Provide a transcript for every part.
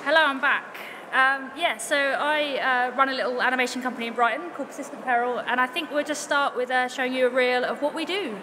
Hello, I'm back. Yeah, so I run a little animation company in Brighton called Persistent Peril, and I think we'll just start with showing you a reel of what we do.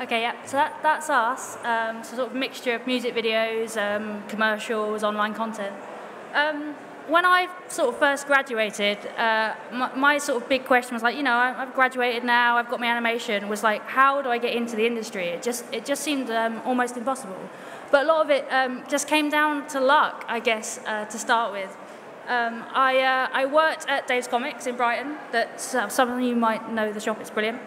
Okay, yeah, so that's us, so sort of mixture of music videos, commercials, online content. When I sort of first graduated, my sort of big question was like, you know, I've graduated now, I've got my animation, was like, how do I get into the industry? It just seemed almost impossible. But a lot of it just came down to luck, I guess, to start with. I worked at Dave's Comics in Brighton. Some of you might know the shop, it's brilliant.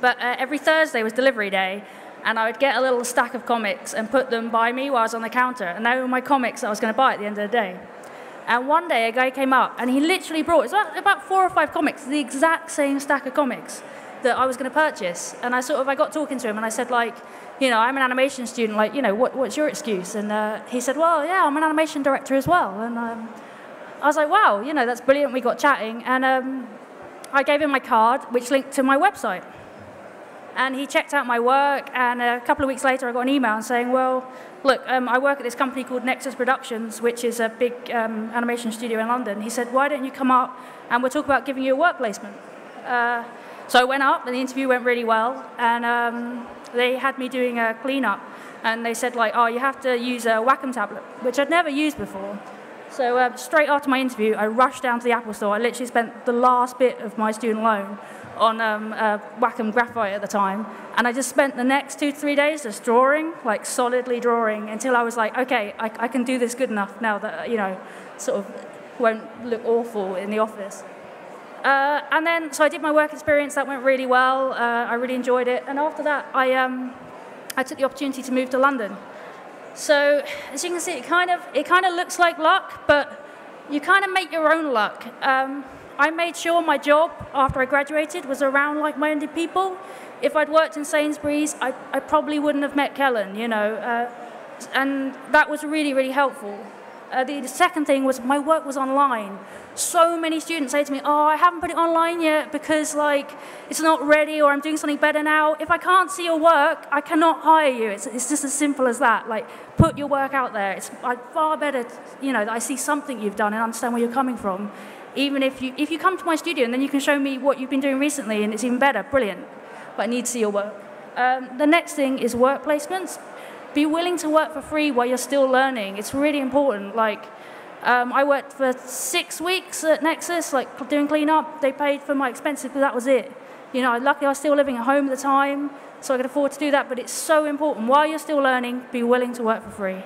But every Thursday was delivery day, and I would get a little stack of comics and put them by me while I was on the counter, and they were my comics that I was going to buy at the end of the day. And one day a guy came up, and he literally brought about 4 or 5 comics, the exact same stack of comics that I was going to purchase. And I got talking to him, and I said, like, you know, I'm an animation student, like, you know, what's your excuse? And he said, well, yeah, I'm an animation director as well. And I was like, wow, you know, that's brilliant. We got chatting, and I gave him my card, which linked to my website. And he checked out my work, and a couple of weeks later I got an email saying, well, look, I work at this company called Nexus Productions, which is a big animation studio in London. He said, why don't you come up and we'll talk about giving you a work placement. So I went up, and the interview went really well, and they had me doing a cleanup, and they said, like, oh, you have to use a Wacom tablet, which I'd never used before. So straight after my interview, I rushed down to the Apple store. I literally spent the last bit of my student loan on Wacom Graphite at the time, and I just spent the next 2 to 3 days just drawing, like solidly drawing, until I was like, okay, I can do this good enough now that, you know, sort of won't look awful in the office. And then, so I did my work experience, that went really well, I really enjoyed it, and after that I took the opportunity to move to London. So, as you can see, it kind of looks like luck, but you kind of make your own luck. I made sure my job after I graduated was around like-minded people. If I'd worked in Sainsbury's, I probably wouldn't have met Kellen, you know, and that was really, really helpful. The second thing was my work was online. So many students say to me, oh, I haven't put it online yet because, like, it's not ready, or I'm doing something better now. If I can't see your work, I cannot hire you. It's just as simple as that. Like, put your work out there. It's far better, you know, that I see something you've done and understand where you're coming from. Even if you come to my studio and then you can show me what you've been doing recently and it's even better, brilliant. But I need to see your work. The next thing is work placements. Be willing to work for free while you're still learning. It's really important. Like, I worked for 6 weeks at Nexus, like doing cleanup. They paid for my expenses, but that was it. You know, luckily I was still living at home at the time, so I could afford to do that. But it's so important. While you're still learning, be willing to work for free.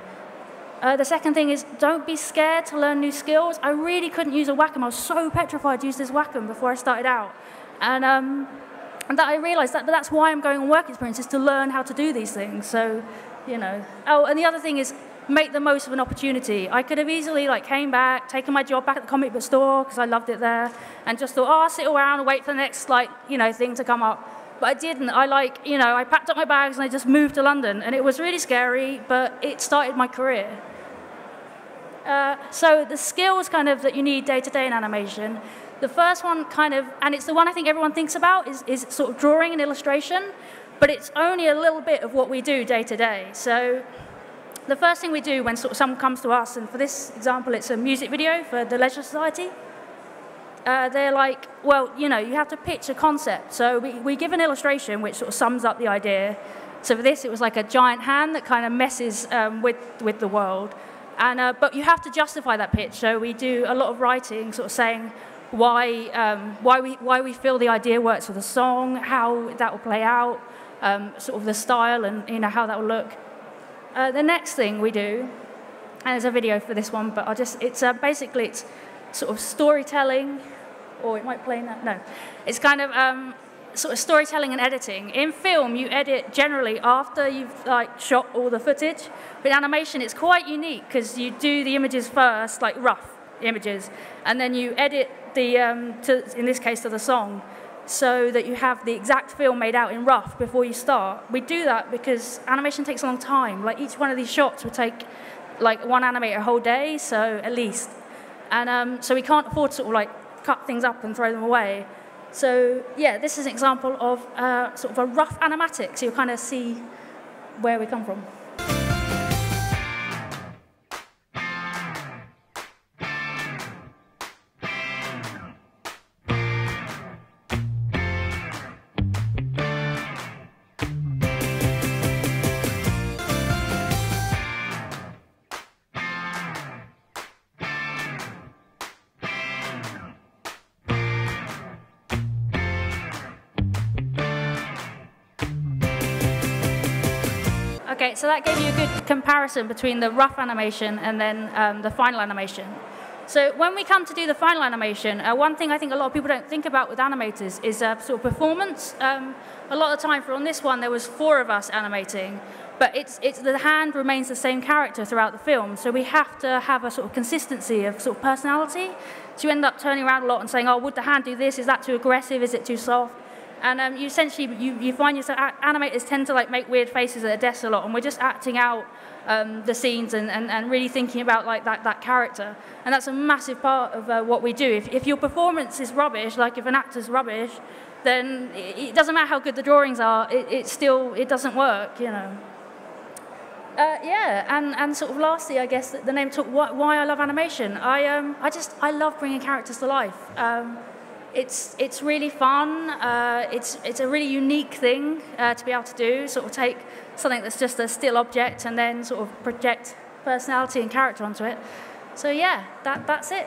The second thing is, don't be scared to learn new skills. I really couldn't use a Wacom. I was so petrified to use this Wacom before I started out. And that I realized that's why I'm going on work experience, is to learn how to do these things. So, you know. Oh, and the other thing is, make the most of an opportunity. I could have easily, like, came back, taken my job back at the comic book store, because I loved it there, and just thought, oh, I'll sit around and wait for the next, like, you know, thing to come up. But I didn't. I packed up my bags and I just moved to London, and it was really scary, but it started my career. So the skills kind of that you need day to day in animation, the first one kind of, and it's the one I think everyone thinks about, is sort of drawing and illustration, but it's only a little bit of what we do day to day. So the first thing we do when sort of someone comes to us, and for this example, it's a music video for the Leisure Society, they're like, well, you know, you have to pitch a concept. So we give an illustration which sort of sums up the idea. So for this, it was like a giant hand that kind of messes with the world. And, but you have to justify that pitch. So we do a lot of writing, sort of saying why we feel the idea works for the song, how that will play out, sort of the style, and you know how that will look. The next thing we do, and there's a video for this one, but it's basically it's sort of storytelling, or it might play in that. No, it's kind of sort of storytelling and editing. In film, you edit generally after you've like shot all the footage. But in animation, it's quite unique because you do the images first, like rough images, and then you edit the, in this case, to the song, so that you have the exact film made out in rough before you start. We do that because animation takes a long time. Like each one of these shots would take like one animator a whole day, so at least. And so we can't afford to sort of like cut things up and throw them away. So yeah, this is an example of sort of a rough animatic, so you'll kind of see where we come from. Okay, so that gave you a good comparison between the rough animation and then the final animation. So when we come to do the final animation, one thing I think a lot of people don't think about with animators is sort of performance. A lot of the time, for on this one, there was 4 of us animating, but the hand remains the same character throughout the film, so we have to have a sort of consistency of sort of personality. So you end up turning around a lot and saying, oh, would the hand do this? Is that too aggressive? Is it too soft? And you essentially, you find yourself, animators tend to like make weird faces at their desks a lot, and we're just acting out the scenes and really thinking about like that character. And that's a massive part of what we do. If your performance is rubbish, like if an actor's rubbish, then it doesn't matter how good the drawings are, it doesn't work, you know. Yeah, and sort of lastly, I guess, the name talk, why I love animation. I love bringing characters to life. It's really fun. It's a really unique thing to be able to do, sort of take something that's just a still object and then sort of project personality and character onto it. So yeah, that's it.